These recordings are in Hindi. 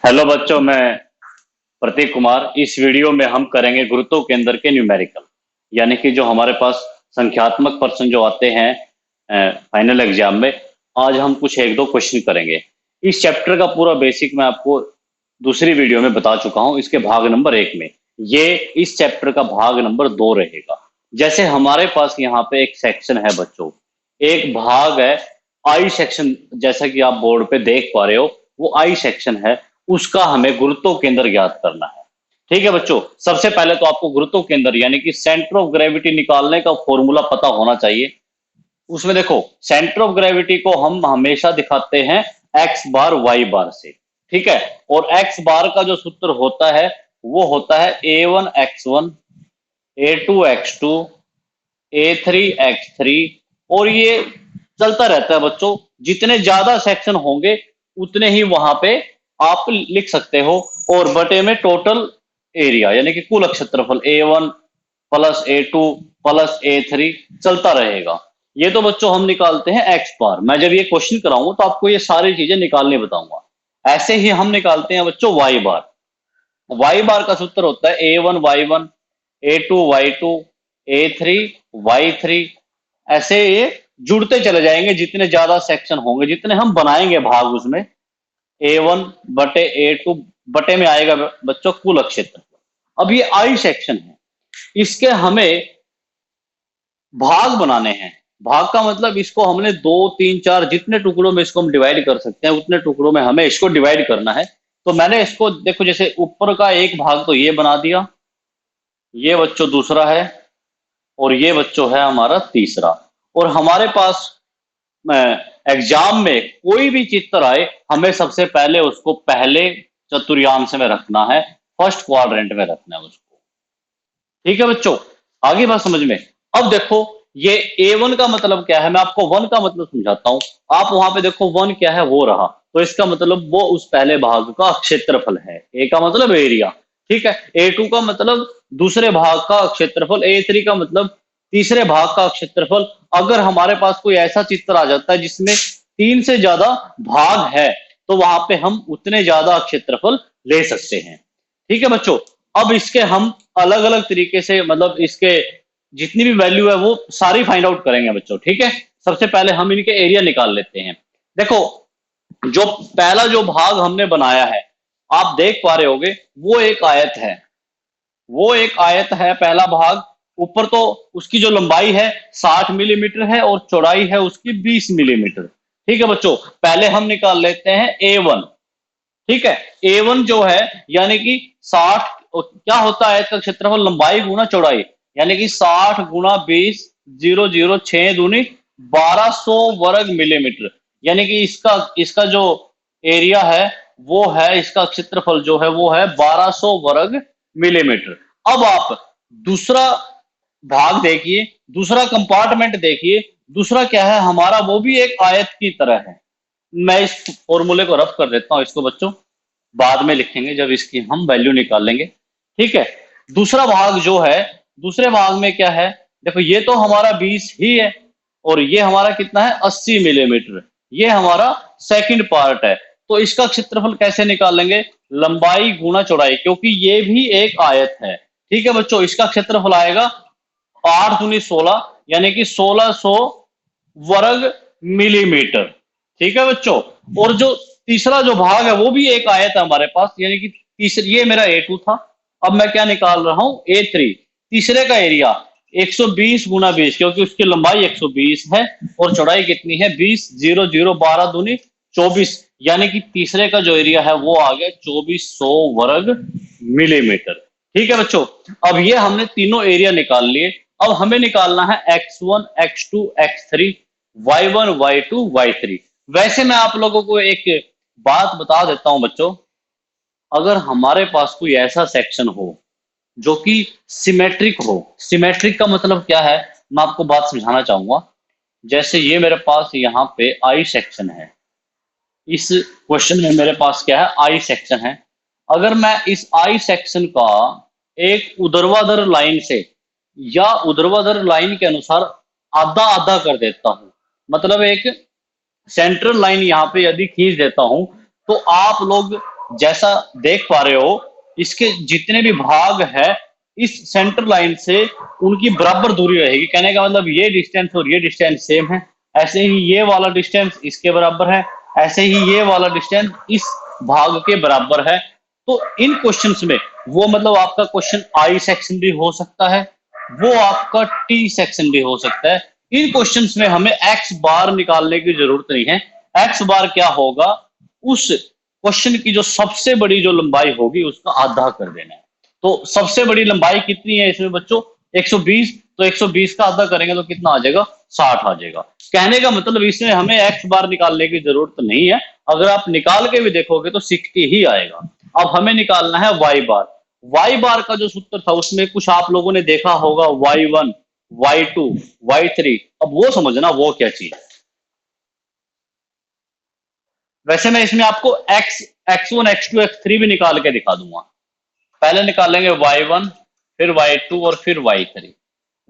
हेलो बच्चों, मैं प्रतीक कुमार। इस वीडियो में हम करेंगे गुरुत्व केंद्र के न्यूमेरिकल, यानी कि जो हमारे पास संख्यात्मक प्रश्न जो आते हैं फाइनल एग्जाम में। आज हम कुछ एक दो क्वेश्चन करेंगे। इस चैप्टर का पूरा बेसिक मैं आपको दूसरी वीडियो में बता चुका हूं, इसके भाग नंबर 1 में। ये इस चैप्टर का भाग नंबर 2 रहेगा। जैसे हमारे पास यहाँ पे एक सेक्शन है बच्चों, एक भाग है आई सेक्शन, जैसा कि आप बोर्ड पे देख पा रहे हो, वो आई सेक्शन है। उसका हमें गुरुत्व केंद्र ज्ञात करना है। ठीक है बच्चों, सबसे पहले तो आपको गुरुत्व केंद्र यानी कि सेंटर ऑफ ग्रेविटी निकालने का फॉर्मूला पता होना चाहिए। उसमें देखो, सेंटर ऑफ ग्रेविटी को हम हमेशा दिखाते हैं एक्स बार वाई बार से। ठीक है, और एक्स बार का जो सूत्र होता है वो होता है A1 x1, A2 x2, A3 x3। और ये चलता रहता है बच्चों। जितने ज्यादा सेक्शन होंगे उतने ही वहां पे आप लिख सकते हो। और बटे में टोटल एरिया यानी कि कुल क्षेत्रफल A1 plus A2 plus A3 चलता रहेगा। ये तो बच्चों हम निकालते हैं एक्स बार। मैं जब ये क्वेश्चन कराऊंगा तो आपको ये सारी चीजें निकालने बताऊंगा। ऐसे ही हम निकालते हैं बच्चों वाई बार। वाई बार का सूत्र होता है A1 y1, A2 y2, A3 y3। ऐसे ये जुड़ते चले जाएंगे, जितने ज्यादा सेक्शन होंगे, जितने हम बनाएंगे भाग, उसमें A1 बटे A2 बटे में आएगा बच्चों कुल क्षेत्र। अब ये आई सेक्शन है, इसके हमें भाग बनाने हैं। भाग का मतलब इसको हमने 2 3 4 जितने टुकड़ों में इसको हम डिवाइड कर सकते हैं उतने टुकड़ों में हमें इसको डिवाइड करना है। तो मैंने इसको देखो, जैसे ऊपर का एक भाग तो ये बना दिया, ये बच्चों दूसरा है, और ये बच्चों है हमारा तीसरा। और हमारे पास एग्जाम में कोई भी चित्र आए, हमें सबसे पहले उसको पहले चतुर्थांश में रखना है, फर्स्ट क्वाड्रेंट में रखना है उसको। ठीक है बच्चों, आगे बात समझ में। अब देखो, ये A1 का मतलब क्या है, मैं आपको वन का मतलब समझाता हूं। आप वहां पे देखो वन क्या है, वो रहा, तो इसका मतलब वो उस पहले भाग का क्षेत्रफल है। ए का मतलब एरिया। ठीक है, A2 का मतलब दूसरे भाग का क्षेत्रफल, A3 का मतलब तीसरे भाग का क्षेत्रफल। अगर हमारे पास कोई ऐसा चित्र आ जाता है जिसमें 3 से ज्यादा भाग है, तो वहां पे हम उतने ज्यादा क्षेत्रफल ले सकते हैं। ठीक है बच्चों, अब इसके हम अलग अलग तरीके से, मतलब इसके जितनी भी वैल्यू है वो सारी फाइंड आउट करेंगे बच्चों। ठीक है, सबसे पहले हम इनके एरिया निकाल लेते हैं। देखो, जो पहला जो भाग हमने बनाया है, आप देख पा रहे होगे, वो एक आयत है। वो एक आयत है पहला भाग। ऊपर तो उसकी जो लंबाई है 60 मिलीमीटर है और चौड़ाई है उसकी 20 मिलीमीटर। ठीक है बच्चों, पहले हम निकाल लेते हैं A1। ठीक है, A1 जो है यानी कि 60, क्या होता है इसका क्षेत्रफल, लंबाई गुना चौड़ाई, यानी कि 60 गुना 20, 006 दूनी 1200 वर्ग मिलीमीटर। यानी कि इसका इसका जो एरिया है वो है, इसका क्षेत्रफल जो है वो है 1200 वर्ग मिलीमीटर। अब आप दूसरा भाग देखिए, दूसरा कंपार्टमेंट देखिए। दूसरा क्या है हमारा, वो भी एक आयत की तरह है। मैं इस फॉर्मूले को रफ कर देता हूं इसको बच्चों, बाद में लिखेंगे जब इसकी हम वैल्यू निकालेंगे। ठीक है, दूसरा भाग जो है, दूसरे भाग में क्या है, देखो ये तो हमारा 20 ही है, और ये हमारा कितना है 80 मिलीमीटर। ये हमारा सेकंड पार्ट है। तो इसका क्षेत्रफल कैसे निकालेंगे, लंबाई गुना चौड़ाई, क्योंकि ये भी एक आयत है। ठीक है बच्चों, इसका क्षेत्रफल आएगा 8 दूनी 16, यानी कि 1600 वर्ग मिलीमीटर। ठीक है बच्चों, और जो तीसरा जो भाग है वो भी एक आयत है हमारे पास, यानी कि तीसरी, ये मेरा A2 था। अब मैं क्या निकाल रहा हूं, A3। तीसरे का एरिया 120 गुना 20, क्योंकि उसकी लंबाई 120 है और चौड़ाई कितनी है 20, 0012 दूनी 24, यानी कि तीसरे का जो एरिया है वो आ गया 2400 वर्ग मिलीमीटर। ठीक है बच्चों, अब ये हमने तीनों एरिया निकाल लिए। अब हमें निकालना है x1 x2 x3, y1 y2 y3। वैसे मैं आप लोगों को एक बात बता देता हूं बच्चों, अगर हमारे पास कोई ऐसा सेक्शन हो जो कि सिमेट्रिक हो। सिमेट्रिक का मतलब क्या है, मैं आपको बात समझाना चाहूंगा। जैसे ये मेरे पास यहाँ पे आई सेक्शन है, इस क्वेश्चन में मेरे पास क्या है, आई सेक्शन है। अगर मैं इस आई सेक्शन का एक ऊर्ध्वाधर लाइन से या ऊर्ध्वाधर लाइन के अनुसार आधा आधा कर देता हूं, मतलब एक सेंट्रल लाइन यहाँ पे यदि खींच देता हूं, तो आप लोग जैसा देख पा रहे हो, इसके जितने भी भाग है इस सेंटर लाइन से उनकी बराबर दूरी रहेगी। कहने का मतलब ये डिस्टेंस और ये डिस्टेंस सेम है, ऐसे ही ये वाला डिस्टेंस इसके बराबर है, ऐसे ही ये वाला डिस्टेंस इस भाग के बराबर है। तो इन क्वेश्चंस में वो मतलब आपका क्वेश्चन आई सेक्शन भी हो सकता है, वो आपका टी सेक्शन भी हो सकता है। इन क्वेश्चंस में हमें एक्स बार निकालने की जरूरत नहीं है। एक्स बार क्या होगा, उस क्वेश्चन की जो सबसे बड़ी जो लंबाई होगी उसका आधा कर देना है। तो सबसे बड़ी लंबाई कितनी है इसमें बच्चों, 120, तो 120 का आधा करेंगे तो कितना आ जाएगा, 60 आ जाएगा। कहने का मतलब इसमें हमें एक्स बार निकालने की जरूरत नहीं है, अगर आप निकाल के भी देखोगे तो 60 ही आएगा। अब हमें निकालना है वाई बार। वाई बार का जो सूत्र था उसमें कुछ आप लोगों ने देखा होगा, y1, y2, y3। अब वो समझना वो क्या चीज है। वैसे मैं इसमें आपको x1, x2, x3 भी निकाल के दिखा दूंगा। पहले निकालेंगे y1, फिर y2 और फिर y3।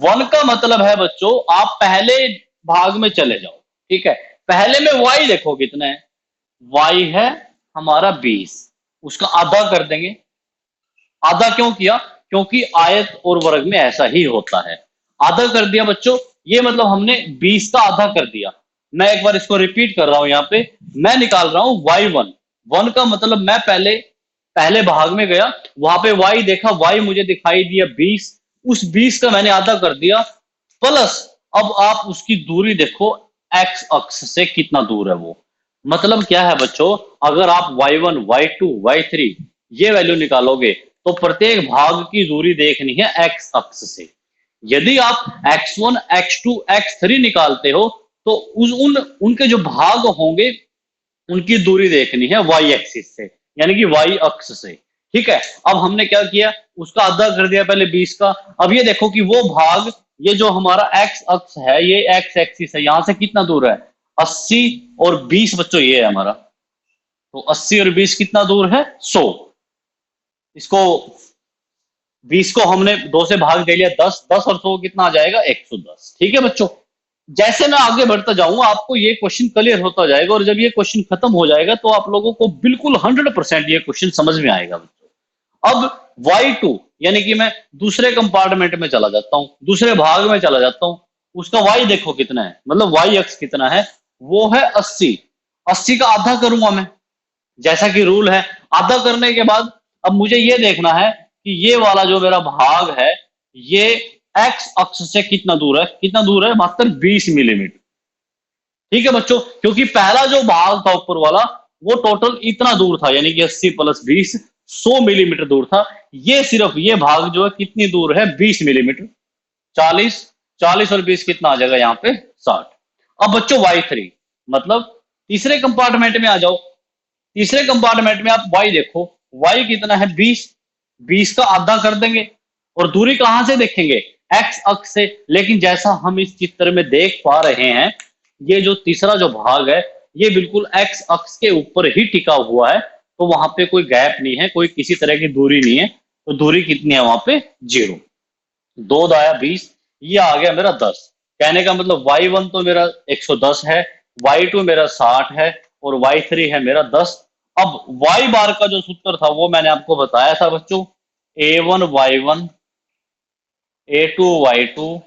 1 का मतलब है बच्चों आप पहले भाग में चले जाओ, ठीक है। पहले में y देखो कितना है, y है हमारा 20, उसका आधा कर देंगे। आधा क्यों किया, क्योंकि आयत और वर्ग में ऐसा ही होता है। आधा कर दिया बच्चों, ये मतलब हमने 20 का आधा कर दिया। मैं एक बार इसको रिपीट कर रहा हूं, यहाँ पे मैं निकाल रहा हूं y1। 1 का मतलब मैं पहले पहले भाग में गया, वहां पे y देखा, y मुझे दिखाई दिया 20, उस 20 का मैंने आधा कर दिया, प्लस अब आप उसकी दूरी देखो x अक्ष से कितना दूर है वो। मतलब क्या है बच्चों, अगर आप y1, y2, y3 ये वैल्यू निकालोगे तो प्रत्येक भाग की दूरी देखनी है x अक्ष से। यदि आप x1, x2, x3 निकालते हो तो उनके जो भाग होंगे उनकी दूरी देखनी है y एक्सिस से, यानी कि y अक्ष से। ठीक है, अब हमने क्या किया, उसका आधा कर दिया पहले 20 का। अब ये देखो कि वो भाग, ये जो हमारा x अक्ष है, ये x एक्सिस है, यहां से कितना दूर है, 80 और 20 बच्चों ये है हमारा। तो 80 और 20 कितना दूर है, 100। इसको 20 को हमने 2 से भाग दे लिया, 10, 10 और 100 कितना आ जाएगा, 110। ठीक है बच्चों, जैसे मैं आगे बढ़ता जाऊंगा आपको ये क्वेश्चन क्लियर होता जाएगा, और जब ये क्वेश्चन खत्म हो जाएगा तो आप लोगों को बिल्कुल 100% ये क्वेश्चन समझ में आएगा बच्चों। अब y2 यानी कि मैं दूसरे कंपार्टमेंट में चला जाता हूं, दूसरे भाग में चला जाता हूं, उसका y देखो कितना है, मतलब y अक्ष कितना है, वो है 80। 80 का आधा करूंगा मैं, जैसा कि रूल है। आधा करने के बाद अब मुझे ये देखना है कि ये वाला जो मेरा भाग है ये एक्स अक्ष से कितना दूर है, कितना दूर है, मात्र 20 मिलीमीटर। ठीक है बच्चों, क्योंकि पहला जो भाग था ऊपर वाला वो टोटल इतना दूर था, यानी कि 80 प्लस 20, 100 मिलीमीटर दूर था। ये सिर्फ ये भाग जो है कितनी दूर है, 20 मिलीमीटर। 40, 40 और 20 कितना आ जाएगा यहाँ पे, 60। अब बच्चों y3 मतलब तीसरे कंपार्टमेंट में आ जाओ। तीसरे कंपार्टमेंट में आप y देखो, y कितना है, 20। 20 का आधा कर देंगे, और दूरी कहां से देखेंगे, x अक्ष से। लेकिन जैसा हम इस चित्र में देख पा रहे हैं, ये जो तीसरा जो भाग है ये बिल्कुल x अक्ष के ऊपर ही टिका हुआ है, तो वहां पे कोई गैप नहीं है, कोई किसी तरह की दूरी नहीं है। तो दूरी कितनी है वहां पे, 0। 2 दाया 20, ये आ गया मेरा 10। कहने का मतलब y1 तो मेरा 110 है, y2 मेरा 60 है, और y3 है मेरा 10। अब y बार का जो सूत्र था वो मैंने आपको बताया था बच्चों, a1 y1, a2 y2,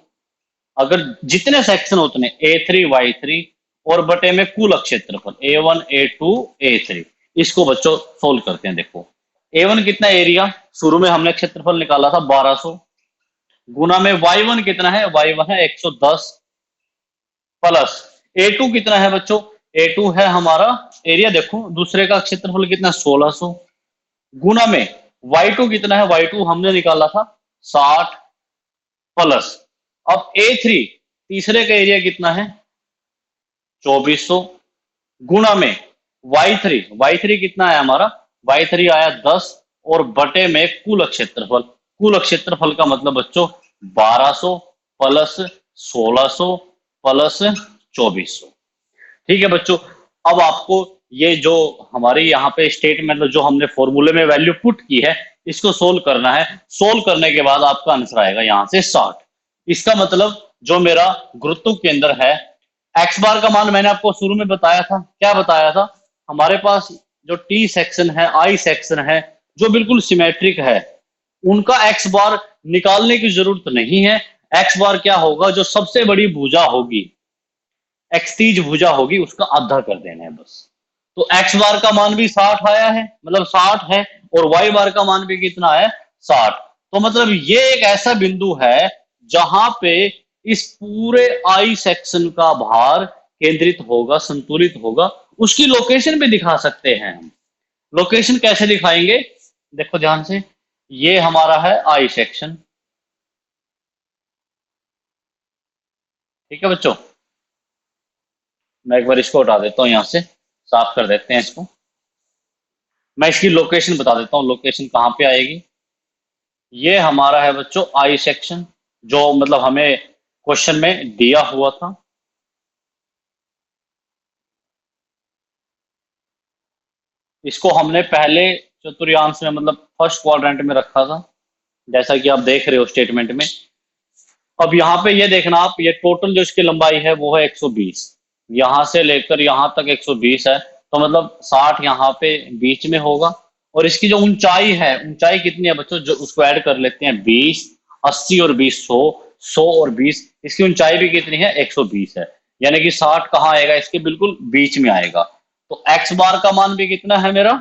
अगर जितने सेक्शन उतने a3 y3, और बटे में कुल क्षेत्रफल a1 a2 a3। इसको बच्चों सोल्व करते हैं। देखो a1 कितना एरिया, शुरू में हमने क्षेत्रफल निकाला था 1200, गुना में y1 कितना है, y1 है 110, प्लस a2 कितना है बच्चों, a2 है हमारा एरिया, देखो दूसरे का क्षेत्रफल कितना, 1600, गुना में y2 कितना है, y2 हमने निकाला था 60, प्लस अब a3 तीसरे का एरिया कितना है, 2400, गुना में y3 कितना है हमारा, y3 आया 10, और बटे में कुल क्षेत्रफल। कुल क्षेत्रफल का मतलब बच्चों 1200 प्लस 1600 प्लस 2400। ठीक है बच्चों, अब आपको ये जो हमारे यहाँ पे स्टेटमेंट जो हमने फॉर्मूले में वैल्यू पुट की है इसको सोल्व करना है। सोल्व करने के बाद आपका आंसर आएगा यहाँ से 60। इसका मतलब जो मेरा गुरुत्व केंद्र है, एक्स बार का मान मैंने आपको शुरू में बताया था, क्या बताया था, हमारे पास जो टी सेक्शन है, आई सेक्शन है, जो बिल्कुल सिमेट्रिक है, उनका एक्स बार निकालने की जरूरत नहीं है। एक्स बार क्या होगा, जो सबसे बड़ी भुजा होगी, एक्सतीज भुजा होगी, उसका आधा कर देना है बस। तो एक्स बार का मान भी 60 आया है, मतलब 60 है, और वाई बार का मान भी कितना है, 60। तो मतलब ये एक ऐसा बिंदु है जहां पे इस पूरे आई सेक्शन का भार केंद्रित होगा, संतुलित होगा। उसकी लोकेशन भी दिखा सकते हैं हम। लोकेशन कैसे दिखाएंगे, देखो ध्यान से, ये हमारा है आई सेक्शन, ठीक है बच्चों। मैं एक बार इसको हटा देता हूं, यहां से साफ कर देते हैं इसको। मैं इसकी लोकेशन बता देता हूँ, लोकेशन कहाँ पे आएगी। ये हमारा है बच्चों आई सेक्शन, जो मतलब हमें क्वेश्चन में दिया हुआ था। इसको हमने पहले चतुर्थांश में, मतलब फर्स्ट क्वाड्रेंट में रखा था, जैसा कि आप देख रहे हो स्टेटमेंट में। अब यहाँ पे ये देखना आप, ये टोटल जो इसकी लंबाई है वो है 120, यहाँ से लेकर यहाँ तक 120 है, तो मतलब 60 यहाँ पे बीच में होगा। और इसकी जो ऊंचाई है, ऊंचाई कितनी है बच्चों, जो उसको ऐड कर लेते हैं, 20, 80 और 20, 100, 100 और 20, इसकी ऊंचाई भी कितनी है, 120 है। यानी कि 60 कहाँ आएगा, इसके बिल्कुल बीच में आएगा। तो एक्स बार का मान भी कितना है मेरा,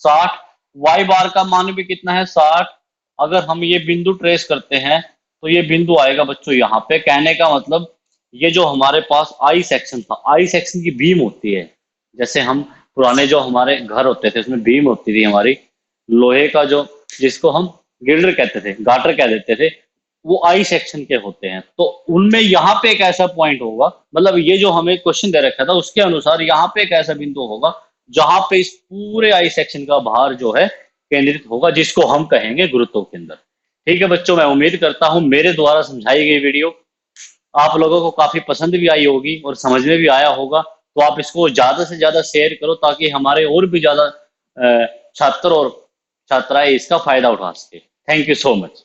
60, वाई बार का मान भी कितना है, 60। अगर हम ये बिंदु ट्रेस करते हैं तो ये बिंदु आएगा बच्चों यहाँ पे। कहने का मतलब, ये जो हमारे पास आई सेक्शन था, आई सेक्शन की बीम होती है, जैसे हम पुराने जो हमारे घर होते थे उसमें बीम होती थी हमारी, लोहे का, जो जिसको हम गिल्डर कहते थे, गाटर कह देते थे, वो आई सेक्शन के होते हैं। तो उनमें यहाँ पे एक ऐसा पॉइंट होगा, मतलब ये जो हमें क्वेश्चन दे रखा था उसके अनुसार यहाँ पे एक ऐसा बिंदु होगा जहां पे इस पूरे आई सेक्शन का भार जो है केंद्रित होगा, जिसको हम कहेंगे गुरुत्व केंद्र। ठीक है बच्चों, मैं उम्मीद करता हूं मेरे द्वारा समझाई गई वीडियो आप लोगों को काफी पसंद भी आई होगी और समझ में भी आया होगा। तो आप इसको ज्यादा से ज्यादा शेयर करो, ताकि हमारे और भी ज्यादा छात्र और छात्राएं इसका फायदा उठा सके। Thank you so much.